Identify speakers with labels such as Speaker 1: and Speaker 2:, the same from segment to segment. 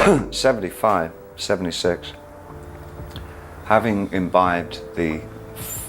Speaker 1: 75, 76, having imbibed the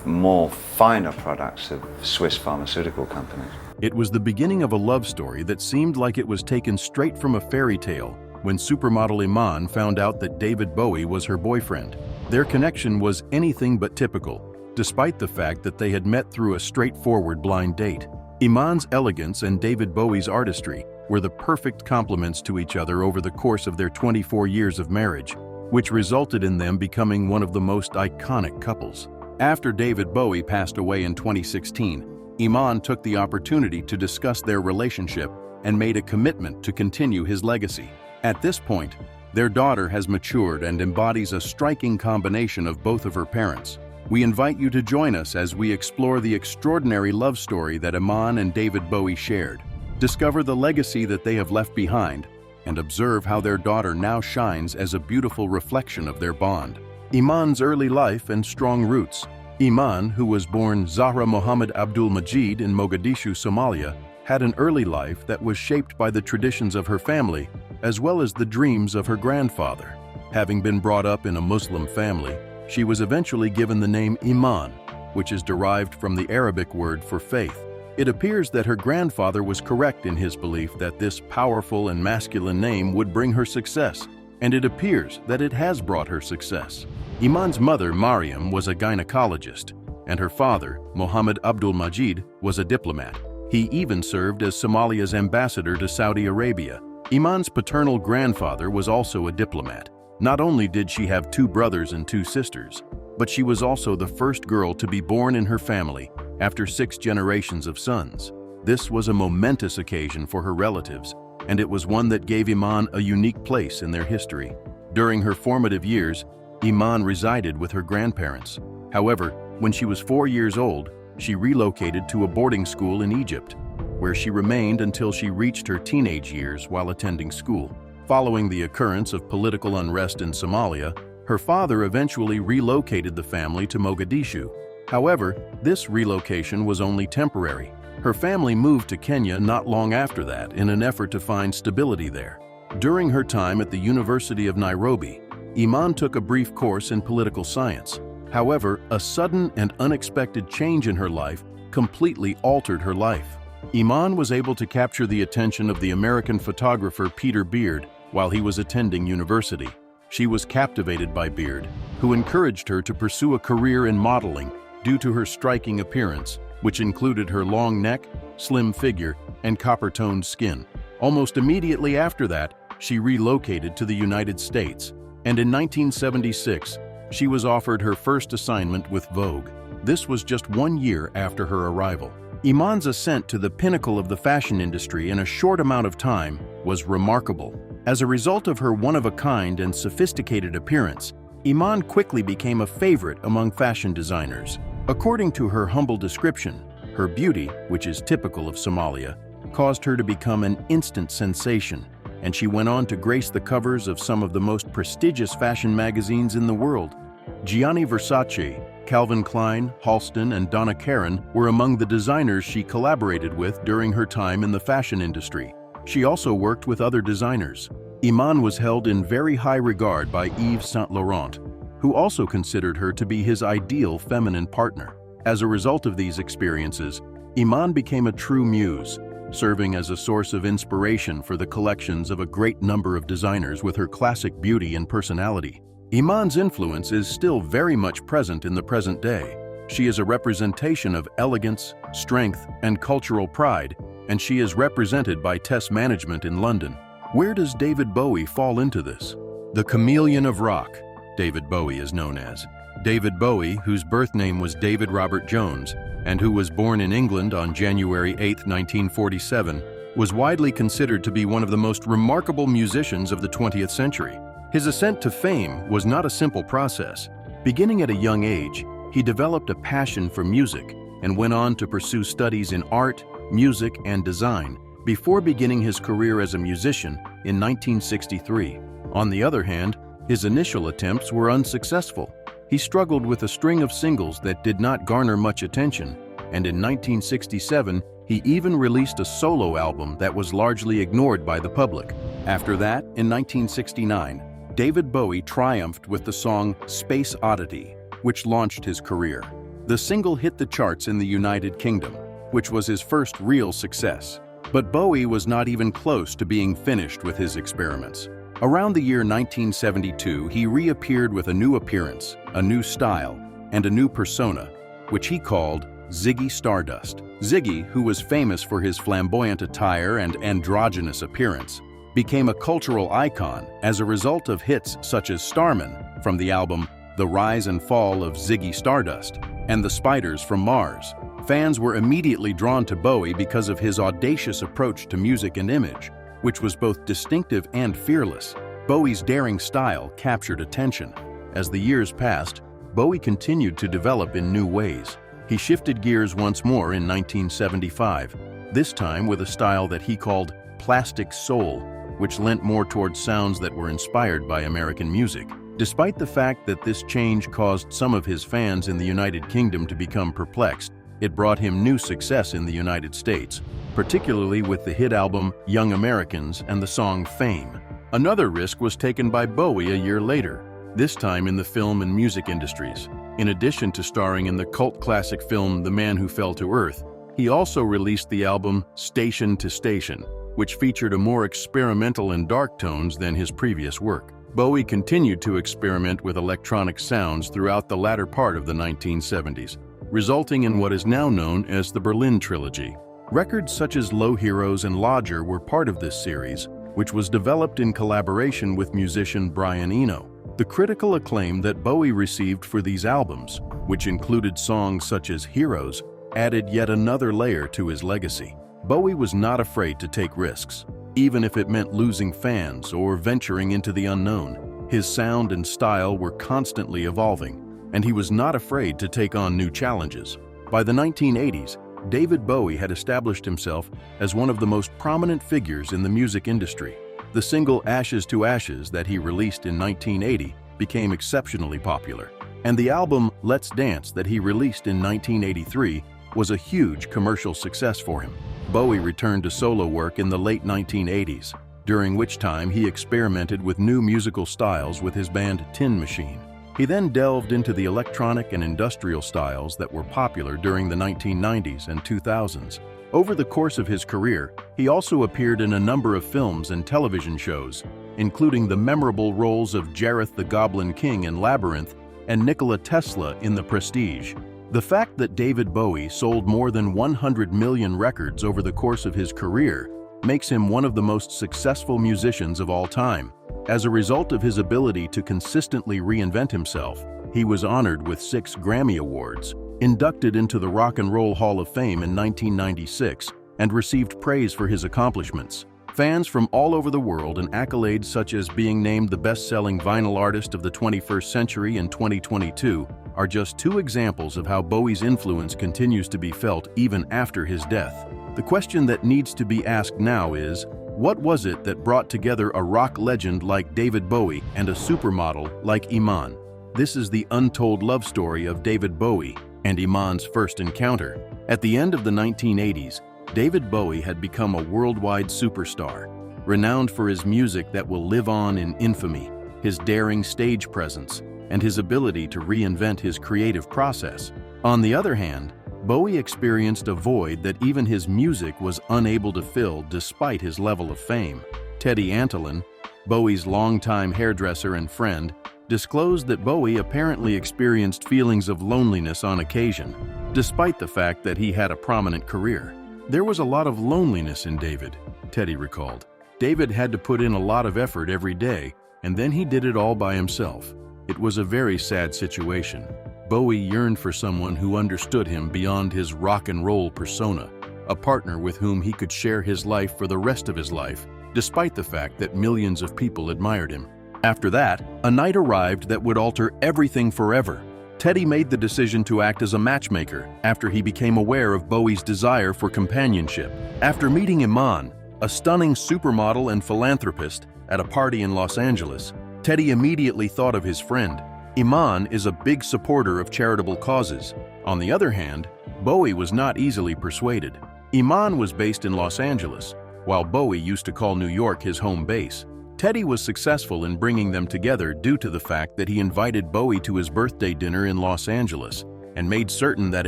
Speaker 1: more finer products of Swiss pharmaceutical companies.
Speaker 2: It was the beginning of a love story that seemed like it was taken straight from a fairy tale when supermodel Iman found out that David Bowie was her boyfriend. Their connection was anything but typical, despite the fact that they had met through a straightforward blind date. Iman's elegance and David Bowie's artistry were the perfect complements to each other over the course of their 24 years of marriage, which resulted in them becoming one of the most iconic couples. After David Bowie passed away in 2016, Iman took the opportunity to discuss their relationship and made a commitment to continue his legacy. At this point, their daughter has matured and embodies a striking combination of both of her parents. We invite you to join us as we explore the extraordinary love story that Iman and David Bowie shared, discover the legacy that they have left behind, and observe how their daughter now shines as a beautiful reflection of their bond. Iman's early life and strong roots. Iman, who was born Zahra Mohammed Abdul Majid in Mogadishu, Somalia, had an early life that was shaped by the traditions of her family, as well as the dreams of her grandfather. Having been brought up in a Muslim family, she was eventually given the name Iman, which is derived from the Arabic word for faith. It appears that her grandfather was correct in his belief that this powerful and masculine name would bring her success, and it appears that it has brought her success. Iman's mother, Mariam, was a gynecologist, and her father, Mohammed Abdul Majid, was a diplomat. He even served as Somalia's ambassador to Saudi Arabia. Iman's paternal grandfather was also a diplomat. Not only did she have 2 brothers and 2 sisters, but she was also the first girl to be born in her family after 6 generations of sons. This was a momentous occasion for her relatives, and it was one that gave Iman a unique place in their history. During her formative years, Iman resided with her grandparents. However, when she was 4 years old, she relocated to a boarding school in Egypt, where she remained until she reached her teenage years while attending school. Following the occurrence of political unrest in Somalia, her father eventually relocated the family to Mogadishu. However, this relocation was only temporary. Her family moved to Kenya not long after that in an effort to find stability there. During her time at the University of Nairobi, Iman took a brief course in political science. However, a sudden and unexpected change in her life completely altered her life. Iman was able to capture the attention of the American photographer Peter Beard while he was attending university. She was captivated by Beard, who encouraged her to pursue a career in modeling due to her striking appearance, which included her long neck, slim figure, and copper-toned skin. Almost immediately after that, she relocated to the United States, and in 1976, she was offered her first assignment with Vogue. This was just 1 year after her arrival. Iman's ascent to the pinnacle of the fashion industry in a short amount of time was remarkable. As a result of her one-of-a-kind and sophisticated appearance, Iman quickly became a favorite among fashion designers. According to her humble description, her beauty, which is typical of Somalia, caused her to become an instant sensation, and she went on to grace the covers of some of the most prestigious fashion magazines in the world. Gianni Versace, Calvin Klein, Halston, and Donna Karan were among the designers she collaborated with during her time in the fashion industry. She also worked with other designers. Iman was held in very high regard by Yves Saint Laurent, who also considered her to be his ideal feminine partner. As a result of these experiences, Iman became a true muse, serving as a source of inspiration for the collections of a great number of designers with her classic beauty and personality. Iman's influence is still very much present in the present day. She is a representation of elegance, strength, and cultural pride, and she is represented by Tess Management in London. Where does David Bowie fall into this? The chameleon of rock, David Bowie is known as. David Bowie, whose birth name was David Robert Jones, and who was born in England on January 8, 1947, was widely considered to be one of the most remarkable musicians of the 20th century. His ascent to fame was not a simple process. Beginning at a young age, he developed a passion for music and went on to pursue studies in art, music, and design before beginning his career as a musician in 1963. On the other hand, his initial attempts were unsuccessful. He struggled with a string of singles that did not garner much attention, and in 1967, He even released a solo album that was largely ignored by the public. After that, in 1969, David Bowie triumphed with the song Space Oddity, which launched his career. The single hit the charts in the United Kingdom, which was his first real success. But Bowie was not even close to being finished with his experiments. Around the year 1972, he reappeared with a new appearance, a new style, and a new persona, which he called Ziggy Stardust. Ziggy, who was famous for his flamboyant attire and androgynous appearance, became a cultural icon as a result of hits such as Starman from the album The Rise and Fall of Ziggy Stardust and The Spiders from Mars. Fans were immediately drawn to Bowie because of his audacious approach to music and image, which was both distinctive and fearless. Bowie's daring style captured attention. As the years passed, Bowie continued to develop in new ways. He shifted gears once more in 1975, this time with a style that he called plastic soul, which lent more towards sounds that were inspired by American music. Despite the fact that this change caused some of his fans in the United Kingdom to become perplexed, it brought him new success in the United States, particularly with the hit album Young Americans and the song Fame. Another risk was taken by Bowie a year later, this time in the film and music industries. In addition to starring in the cult classic film The Man Who Fell to Earth, he also released the album Station to Station, which featured a more experimental and dark tones than his previous work. Bowie continued to experiment with electronic sounds throughout the latter part of the 1970s, resulting in what is now known as the Berlin Trilogy. Records such as Low Heroes and Lodger were part of this series, which was developed in collaboration with musician Brian Eno. The critical acclaim that Bowie received for these albums, which included songs such as Heroes, added yet another layer to his legacy. Bowie was not afraid to take risks, even if it meant losing fans or venturing into the unknown. His sound and style were constantly evolving, and he was not afraid to take on new challenges. By the 1980s, David Bowie had established himself as one of the most prominent figures in the music industry. The single Ashes to Ashes that he released in 1980 became exceptionally popular, and the album Let's Dance that he released in 1983 was a huge commercial success for him. Bowie returned to solo work in the late 1980s, during which time he experimented with new musical styles with his band Tin Machine. He then delved into the electronic and industrial styles that were popular during the 1990s and 2000s. Over the course of his career, he also appeared in a number of films and television shows, including the memorable roles of Jareth the Goblin King in Labyrinth and Nikola Tesla in The Prestige. The fact that David Bowie sold more than 100 million records over the course of his career makes him one of the most successful musicians of all time. As a result of his ability to consistently reinvent himself, he was honored with 6 Grammy Awards, inducted into the Rock and Roll Hall of Fame in 1996, and received praise for his accomplishments. Fans from all over the world and accolades such as being named the best-selling vinyl artist of the 21st century in 2022 are just 2 examples of how Bowie's influence continues to be felt even after his death. The question that needs to be asked now is, what was it that brought together a rock legend like David Bowie and a supermodel like Iman? This is the untold love story of David Bowie and Iman's first encounter. At the end of the 1980s, David Bowie had become a worldwide superstar, renowned for his music that will live on in infamy, his daring stage presence, and his ability to reinvent his creative process. On the other hand, Bowie experienced a void that even his music was unable to fill despite his level of fame. Teddy Antolin, Bowie's longtime hairdresser and friend, disclosed that Bowie apparently experienced feelings of loneliness on occasion, despite the fact that he had a prominent career. There was a lot of loneliness in David, Teddy recalled. David had to put in a lot of effort every day, and then he did it all by himself. It was a very sad situation. Bowie yearned for someone who understood him beyond his rock and roll persona, a partner with whom he could share his life for the rest of his life, despite the fact that millions of people admired him. After that, a night arrived that would alter everything forever. Teddy made the decision to act as a matchmaker after he became aware of Bowie's desire for companionship. After meeting Iman, a stunning supermodel and philanthropist, at a party in Los Angeles, Teddy immediately thought of his friend. Iman is a big supporter of charitable causes. On the other hand, Bowie was not easily persuaded. Iman was based in Los Angeles, while Bowie used to call New York his home base. Teddy was successful in bringing them together due to the fact that he invited Bowie to his birthday dinner in Los Angeles and made certain that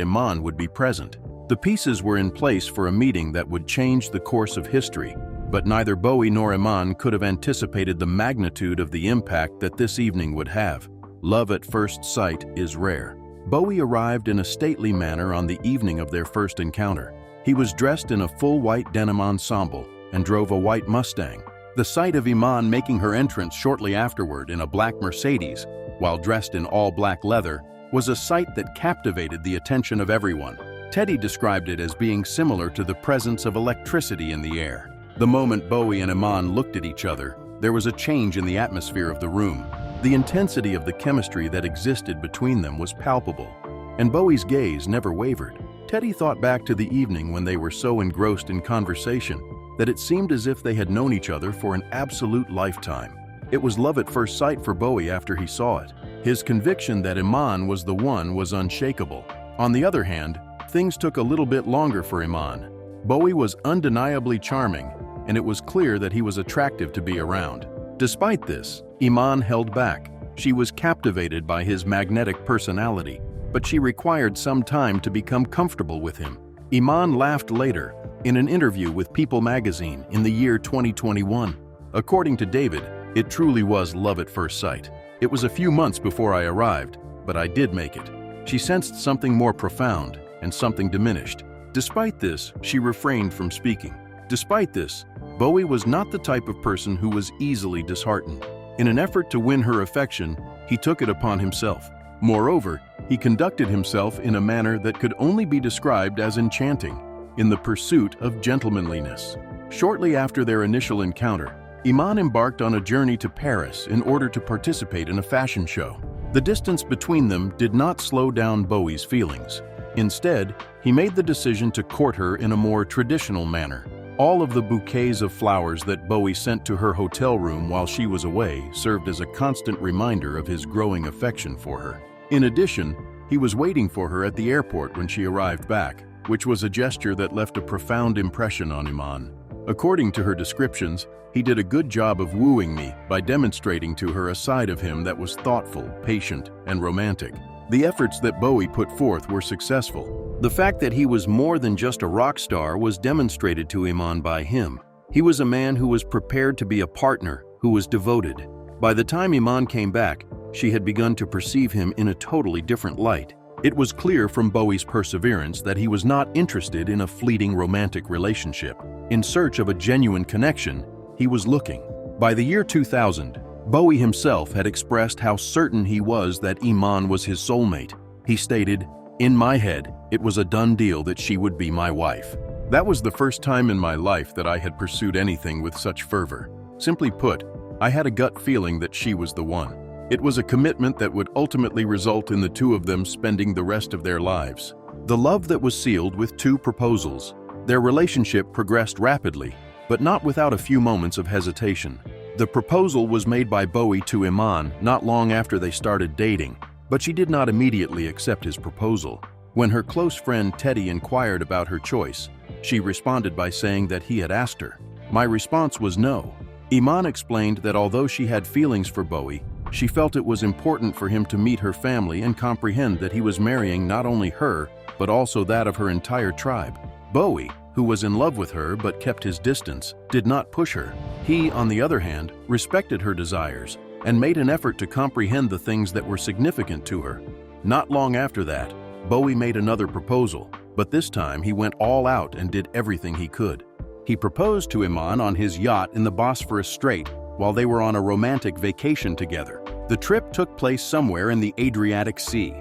Speaker 2: Iman would be present. The pieces were in place for a meeting that would change the course of history, but neither Bowie nor Iman could have anticipated the magnitude of the impact that this evening would have. Love at first sight is rare. Bowie arrived in a stately manner on the evening of their first encounter. He was dressed in a full white denim ensemble and drove a white Mustang. The sight of Iman making her entrance shortly afterward in a black Mercedes, while dressed in all black leather, was a sight that captivated the attention of everyone. Teddy described it as being similar to the presence of electricity in the air. The moment Bowie and Iman looked at each other, there was a change in the atmosphere of the room. The intensity of the chemistry that existed between them was palpable, and Bowie's gaze never wavered. Teddy thought back to the evening when they were so engrossed in conversation that it seemed as if they had known each other for an absolute lifetime. It was love at first sight for Bowie after he saw it. His conviction that Iman was the one was unshakable. On the other hand, things took a little bit longer for Iman. Bowie was undeniably charming, and it was clear that he was attractive to be around. Despite this, Iman held back. She was captivated by his magnetic personality, but she required some time to become comfortable with him. Iman laughed later, in an interview with People magazine in the year 2021. According to David, it truly was love at first sight. It was a few months before I arrived, but I did make it. She sensed something more profound and something diminished. Despite this, she refrained from speaking. Despite this, Bowie was not the type of person who was easily disheartened. In an effort to win her affection, he took it upon himself. Moreover, he conducted himself in a manner that could only be described as enchanting, in the pursuit of gentlemanliness. Shortly after their initial encounter, Iman embarked on a journey to Paris in order to participate in a fashion show. The distance between them did not slow down Bowie's feelings. Instead, he made the decision to court her in a more traditional manner. All of the bouquets of flowers that Bowie sent to her hotel room while she was away served as a constant reminder of his growing affection for her. In addition, he was waiting for her at the airport when she arrived back, which was a gesture that left a profound impression on Iman. According to her descriptions, he did a good job of wooing me by demonstrating to her a side of him that was thoughtful, patient, and romantic. The efforts that Bowie put forth were successful. The fact that he was more than just a rock star was demonstrated to Iman by him. He was a man who was prepared to be a partner, who was devoted. By the time Iman came back, she had begun to perceive him in a totally different light. It was clear from Bowie's perseverance that he was not interested in a fleeting romantic relationship. In search of a genuine connection, he was looking. By the year 2000, Bowie himself had expressed how certain he was that Iman was his soulmate. He stated, "In my head, it was a done deal that she would be my wife." That was the first time in my life that I had pursued anything with such fervor. Simply put, I had a gut feeling that she was the one. It was a commitment that would ultimately result in the two of them spending the rest of their lives. The love that was sealed with 2 proposals. Their relationship progressed rapidly, but not without a few moments of hesitation. The proposal was made by Bowie to Iman not long after they started dating, but she did not immediately accept his proposal. When her close friend Teddy inquired about her choice, she responded by saying that he had asked her. My response was no. Iman explained that although she had feelings for Bowie, she felt it was important for him to meet her family and comprehend that he was marrying not only her, but also that of her entire tribe. Bowie, who was in love with her but kept his distance, did not push her. He, on the other hand, respected her desires and made an effort to comprehend the things that were significant to her. Not long after that, Bowie made another proposal, but this time he went all out and did everything he could. He proposed to Iman on his yacht in the Bosphorus Strait while they were on a romantic vacation together. The trip took place somewhere in the Adriatic Sea.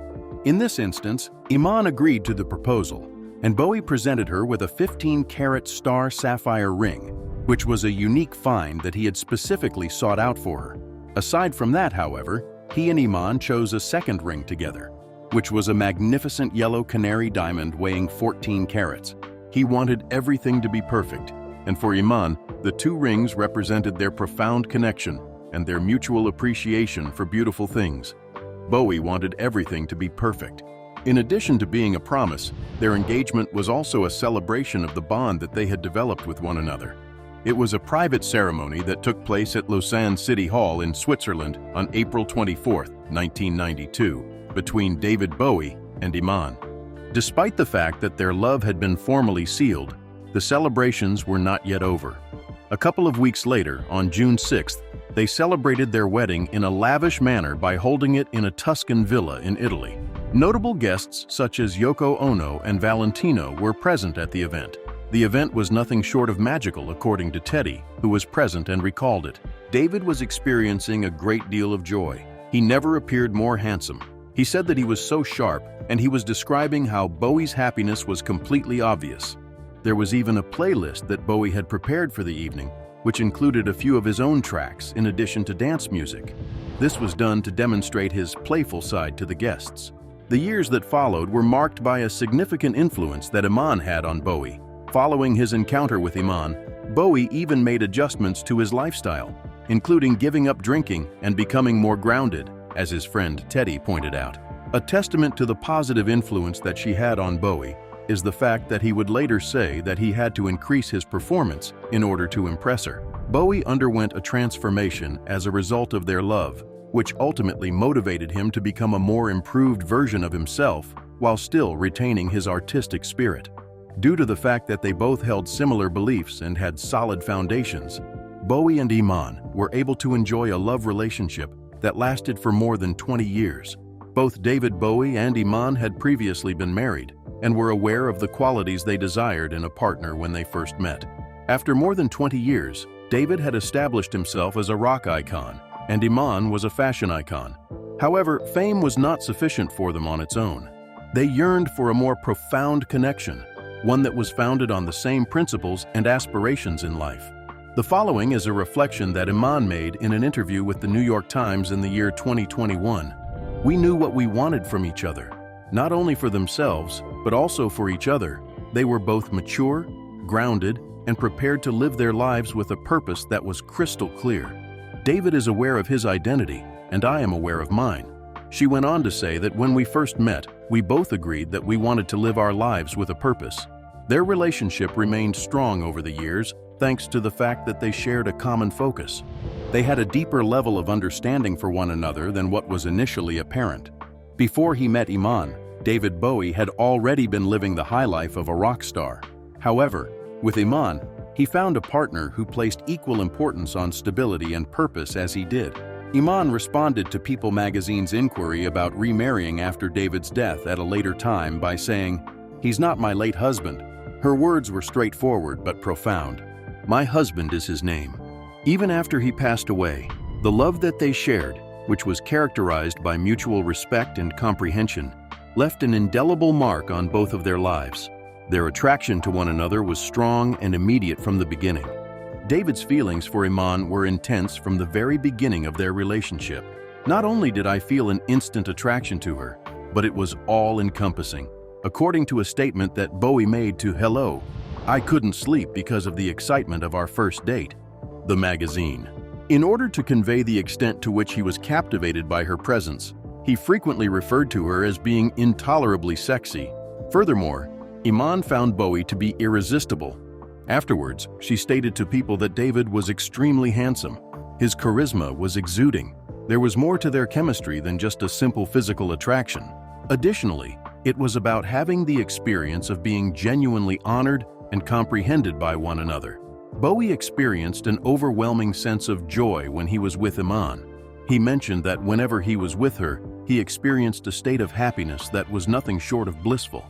Speaker 2: In this instance, Iman agreed to the proposal, and Bowie presented her with a 15-carat star sapphire ring, which was a unique find that he had specifically sought out for her. Aside from that, however, he and Iman chose a second ring together, which was a magnificent yellow canary diamond weighing 14 carats. He wanted everything to be perfect, and for Iman, the 2 rings represented their profound connection and their mutual appreciation for beautiful things. Bowie wanted everything to be perfect. In addition to being a promise, their engagement was also a celebration of the bond that they had developed with one another. It was a private ceremony that took place at Lausanne City Hall in Switzerland on April 24, 1992, between David Bowie and Iman. Despite the fact that their love had been formally sealed, the celebrations were not yet over. A couple of weeks later, on June 6th, they celebrated their wedding in a lavish manner by holding it in a Tuscan villa in Italy. Notable guests such as Yoko Ono and Valentino were present at the event. The event was nothing short of magical, according to Teddy, who was present and recalled it. David was experiencing a great deal of joy. He never appeared more handsome. He said that he was so sharp, and he was describing how Bowie's happiness was completely obvious. There was even a playlist that Bowie had prepared for the evening, which included a few of his own tracks in addition to dance music. This was done to demonstrate his playful side to the guests. The years that followed were marked by a significant influence that Iman had on Bowie. Following his encounter with Iman, Bowie even made adjustments to his lifestyle, including giving up drinking and becoming more grounded, as his friend Teddy pointed out. A testament to the positive influence that she had on Bowie is the fact that he would later say that he had to increase his performance in order to impress her. Bowie underwent a transformation as a result of their love, which ultimately motivated him to become a more improved version of himself while still retaining his artistic spirit. Due to the fact that they both held similar beliefs and had solid foundations, Bowie and Iman were able to enjoy a love relationship that lasted for more than 20 years. Both David Bowie and Iman had previously been married and were aware of the qualities they desired in a partner when they first met. After more than 20 years, David had established himself as a rock icon, and Iman was a fashion icon. However, fame was not sufficient for them on its own. They yearned for a more profound connection, one that was founded on the same principles and aspirations in life. The following is a reflection that Iman made in an interview with the New York Times in the year 2021. "We knew what we wanted from each other, not only for themselves, but also for each other. They were both mature, grounded, and prepared to live their lives with a purpose that was crystal clear. David is aware of his identity, and I am aware of mine." She went on to say that when we first met, we both agreed that we wanted to live our lives with a purpose. Their relationship remained strong over the years, thanks to the fact that they shared a common focus. They had a deeper level of understanding for one another than what was initially apparent. Before he met Iman, David Bowie had already been living the high life of a rock star. However, with Iman, he found a partner who placed equal importance on stability and purpose as he did. Iman responded to People magazine's inquiry about remarrying after David's death at a later time by saying, "He's not my late husband." Her words were straightforward but profound. "My husband is his name." Even after he passed away, the love that they shared, which was characterized by mutual respect and comprehension, left an indelible mark on both of their lives. Their attraction to one another was strong and immediate from the beginning. David's feelings for Iman were intense from the very beginning of their relationship. "Not only did I feel an instant attraction to her, but it was all-encompassing." According to a statement that Bowie made to Hello, "I couldn't sleep because of the excitement of our first date." The magazine. In order to convey the extent to which he was captivated by her presence, he frequently referred to her as being intolerably sexy. Furthermore, Iman found Bowie to be irresistible. Afterwards, she stated to People that David was extremely handsome. His charisma was exuding. There was more to their chemistry than just a simple physical attraction. Additionally, it was about having the experience of being genuinely honored and comprehended by one another. Bowie experienced an overwhelming sense of joy when he was with Iman. He mentioned that whenever he was with her, he experienced a state of happiness that was nothing short of blissful.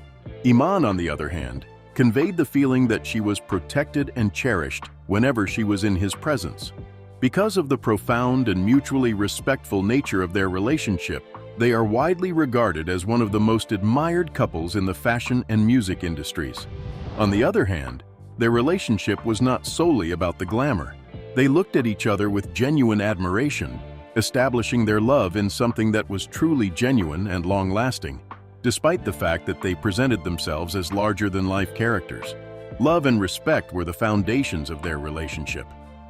Speaker 2: Iman, on the other hand, conveyed the feeling that she was protected and cherished whenever she was in his presence. Because of the profound and mutually respectful nature of their relationship, they are widely regarded as one of the most admired couples in the fashion and music industries. On the other hand, their relationship was not solely about the glamour. They looked at each other with genuine admiration, establishing their love in something that was truly genuine and long-lasting, despite the fact that they presented themselves as larger-than-life characters. Love and respect were the foundations of their relationship.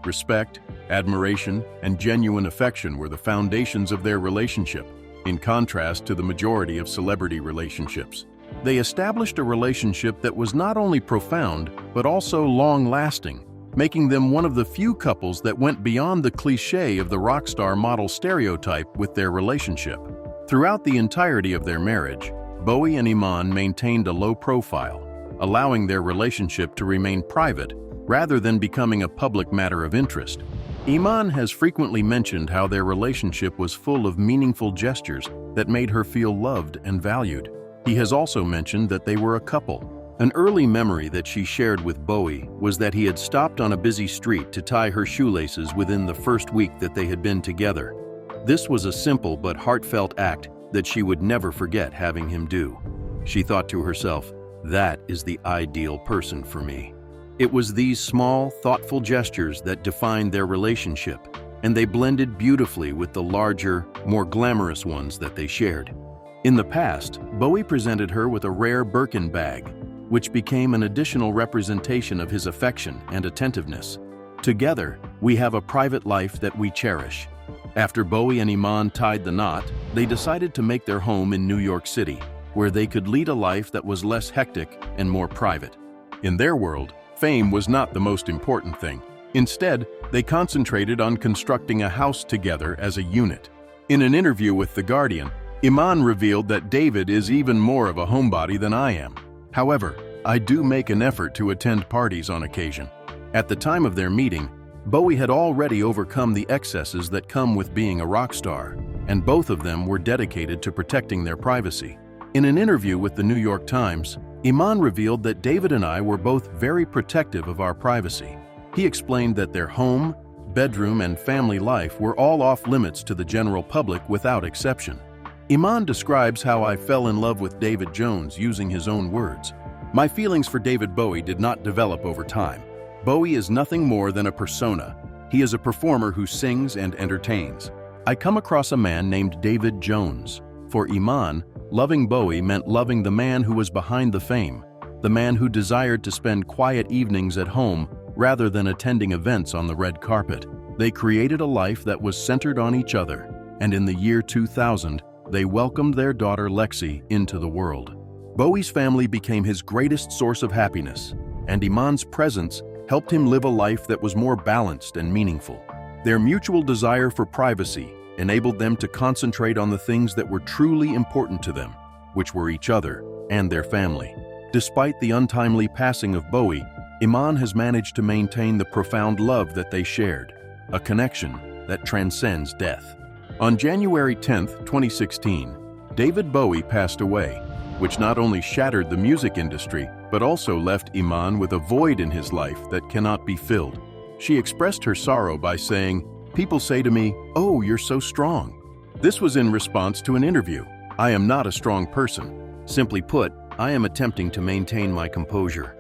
Speaker 2: Respect, admiration, and genuine affection were the foundations of their relationship. in contrast to the majority of celebrity relationships. They established a relationship that was not only profound, but also long-lasting, making them one of the few couples that went beyond the cliché of the rock star model stereotype with their relationship. Throughout the entirety of their marriage, Bowie and Iman maintained a low profile, allowing their relationship to remain private rather than becoming a public matter of interest. Iman has frequently mentioned how their relationship was full of meaningful gestures that made her feel loved and valued. He has also mentioned that they were a couple. An early memory that she shared with Bowie was that he had stopped on a busy street to tie her shoelaces within the first week that they had been together. This was a simple but heartfelt act that she would never forget having him do. She thought to herself, "That is the ideal person for me." It was these small, thoughtful gestures that defined their relationship, and they blended beautifully with the larger, more glamorous ones that they shared. In the past, Bowie presented her with a rare Birkin bag, which became an additional representation of his affection and attentiveness. Together, we have a private life that we cherish. After Bowie and Iman tied the knot, they decided to make their home in New York City, where they could lead a life that was less hectic and more private. In their world, fame was not the most important thing. Instead, they concentrated on constructing a house together as a unit. In an interview with The Guardian, Iman revealed that David is even more of a homebody than I am. However, I do make an effort to attend parties on occasion. At the time of their meeting, Bowie had already overcome the excesses that come with being a rock star, and both of them were dedicated to protecting their privacy. In an interview with the New York Times, Iman revealed that David and I were both very protective of our privacy. He explained that their home, bedroom, and family life were all off limits to the general public without exception. Iman describes how I fell in love with David Jones using his own words. "My feelings for David Bowie did not develop over time. Bowie is nothing more than a persona. He is a performer who sings and entertains. I come across a man named David Jones. For Iman, loving Bowie meant loving the man who was behind the fame, the man who desired to spend quiet evenings at home rather than attending events on the red carpet. They created a life that was centered on each other, and in the year 2000, they welcomed their daughter Lexi into the world." Bowie's family became his greatest source of happiness, and Iman's presence helped him live a life that was more balanced and meaningful. Their mutual desire for privacy enabled them to concentrate on the things that were truly important to them, which were each other and their family. Despite the untimely passing of Bowie, Iman has managed to maintain the profound love that they shared, a connection that transcends death. On January 10, 2016, David Bowie passed away, which not only shattered the music industry, but also left Iman with a void in his life that cannot be filled. She expressed her sorrow by saying, "People say to me, 'Oh, you're so strong.' This was in response to an interview. I am not a strong person. Simply put, I am attempting to maintain my composure."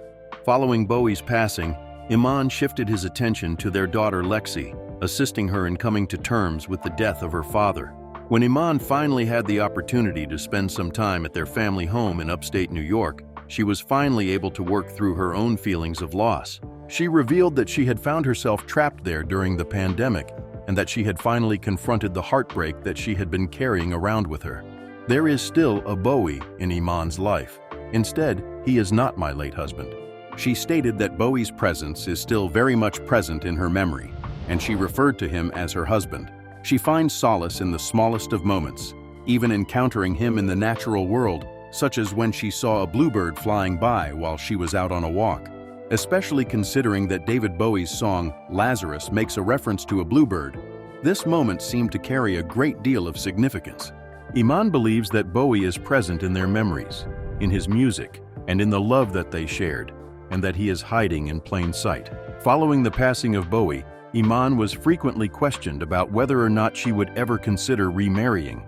Speaker 2: Following Bowie's passing, Iman shifted his attention to their daughter Lexi, assisting her in coming to terms with the death of her father. When Iman finally had the opportunity to spend some time at their family home in upstate New York, she was finally able to work through her own feelings of loss. She revealed that she had found herself trapped there during the pandemic, and that she had finally confronted the heartbreak that she had been carrying around with her. There is still a Bowie in Iman's life. Instead, he is not my late husband. She stated that Bowie's presence is still very much present in her memory, and she referred to him as her husband. She finds solace in the smallest of moments, even encountering him in the natural world, such as when she saw a bluebird flying by while she was out on a walk. Especially considering that David Bowie's song Lazarus makes a reference to a bluebird, this moment seemed to carry a great deal of significance. Iman believes that Bowie is present in their memories, in his music, and in the love that they shared, and that he is hiding in plain sight. Following the passing of Bowie, Iman was frequently questioned about whether or not she would ever consider remarrying.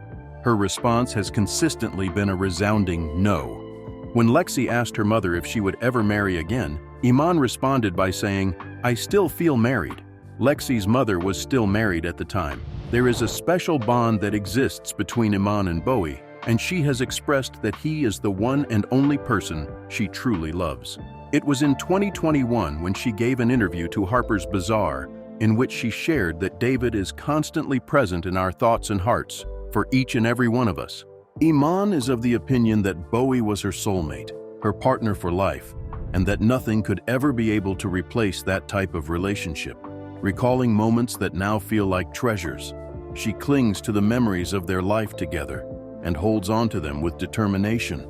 Speaker 2: Her response has consistently been a resounding no. When Lexi asked her mother if she would ever marry again, Iman responded by saying, "I still feel married." Lexi's mother was still married at the time. There is a special bond that exists between Iman and Bowie, and she has expressed that he is the one and only person she truly loves. It was in 2021 when she gave an interview to Harper's Bazaar, in which she shared that David is constantly present in our thoughts and hearts, for each and every one of us. Iman is of the opinion that Bowie was her soulmate, her partner for life, and that nothing could ever be able to replace that type of relationship. Recalling moments that now feel like treasures, she clings to the memories of their life together and holds on to them with determination.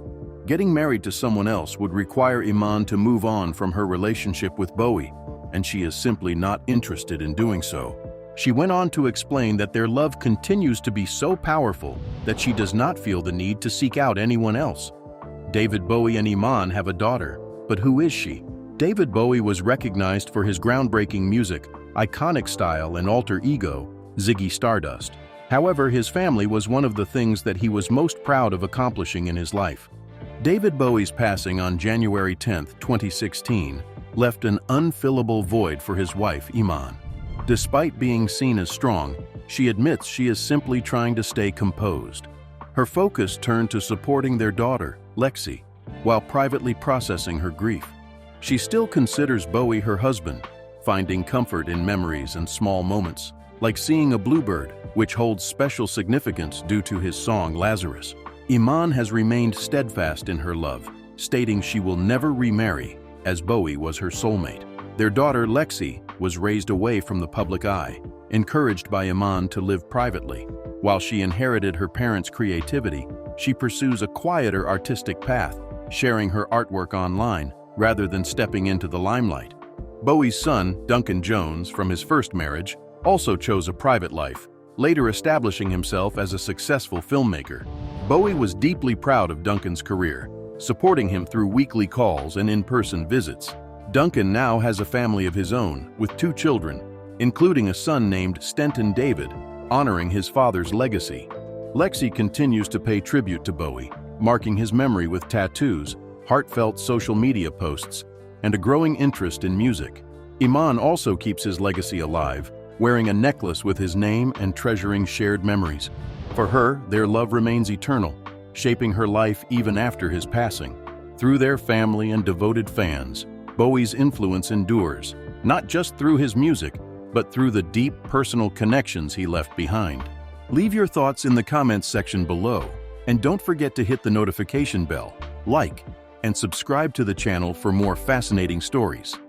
Speaker 2: Getting married to someone else would require Iman to move on from her relationship with Bowie, and she is simply not interested in doing so. She went on to explain that their love continues to be so powerful that she does not feel the need to seek out anyone else. David Bowie and Iman have a daughter, but who is she? David Bowie was recognized for his groundbreaking music, iconic style, and alter ego, Ziggy Stardust. However, his family was one of the things that he was most proud of accomplishing in his life. David Bowie's passing on January 10, 2016, left an unfillable void for his wife, Iman. Despite being seen as strong, she admits she is simply trying to stay composed. Her focus turned to supporting their daughter, Lexi, while privately processing her grief. She still considers Bowie her husband, finding comfort in memories and small moments, like seeing a bluebird, which holds special significance due to his song Lazarus. Iman has remained steadfast in her love, stating she will never remarry, as Bowie was her soulmate. Their daughter, Lexi, was raised away from the public eye, encouraged by Iman to live privately. While she inherited her parents' creativity, she pursues a quieter artistic path, sharing her artwork online rather than stepping into the limelight. Bowie's son, Duncan Jones, from his first marriage, also chose a private life, later establishing himself as a successful filmmaker. Bowie was deeply proud of Duncan's career, supporting him through weekly calls and in-person visits. Duncan now has a family of his own, with 2 children, including a son named Stenton David, honoring his father's legacy. Lexi continues to pay tribute to Bowie, marking his memory with tattoos, heartfelt social media posts, and a growing interest in music. Iman also keeps his legacy alive, wearing a necklace with his name and treasuring shared memories. For her, their love remains eternal, shaping her life even after his passing. Through their family and devoted fans, Bowie's influence endures, not just through his music, but through the deep personal connections he left behind. Leave your thoughts in the comments section below, and don't forget to hit the notification bell, like, and subscribe to the channel for more fascinating stories.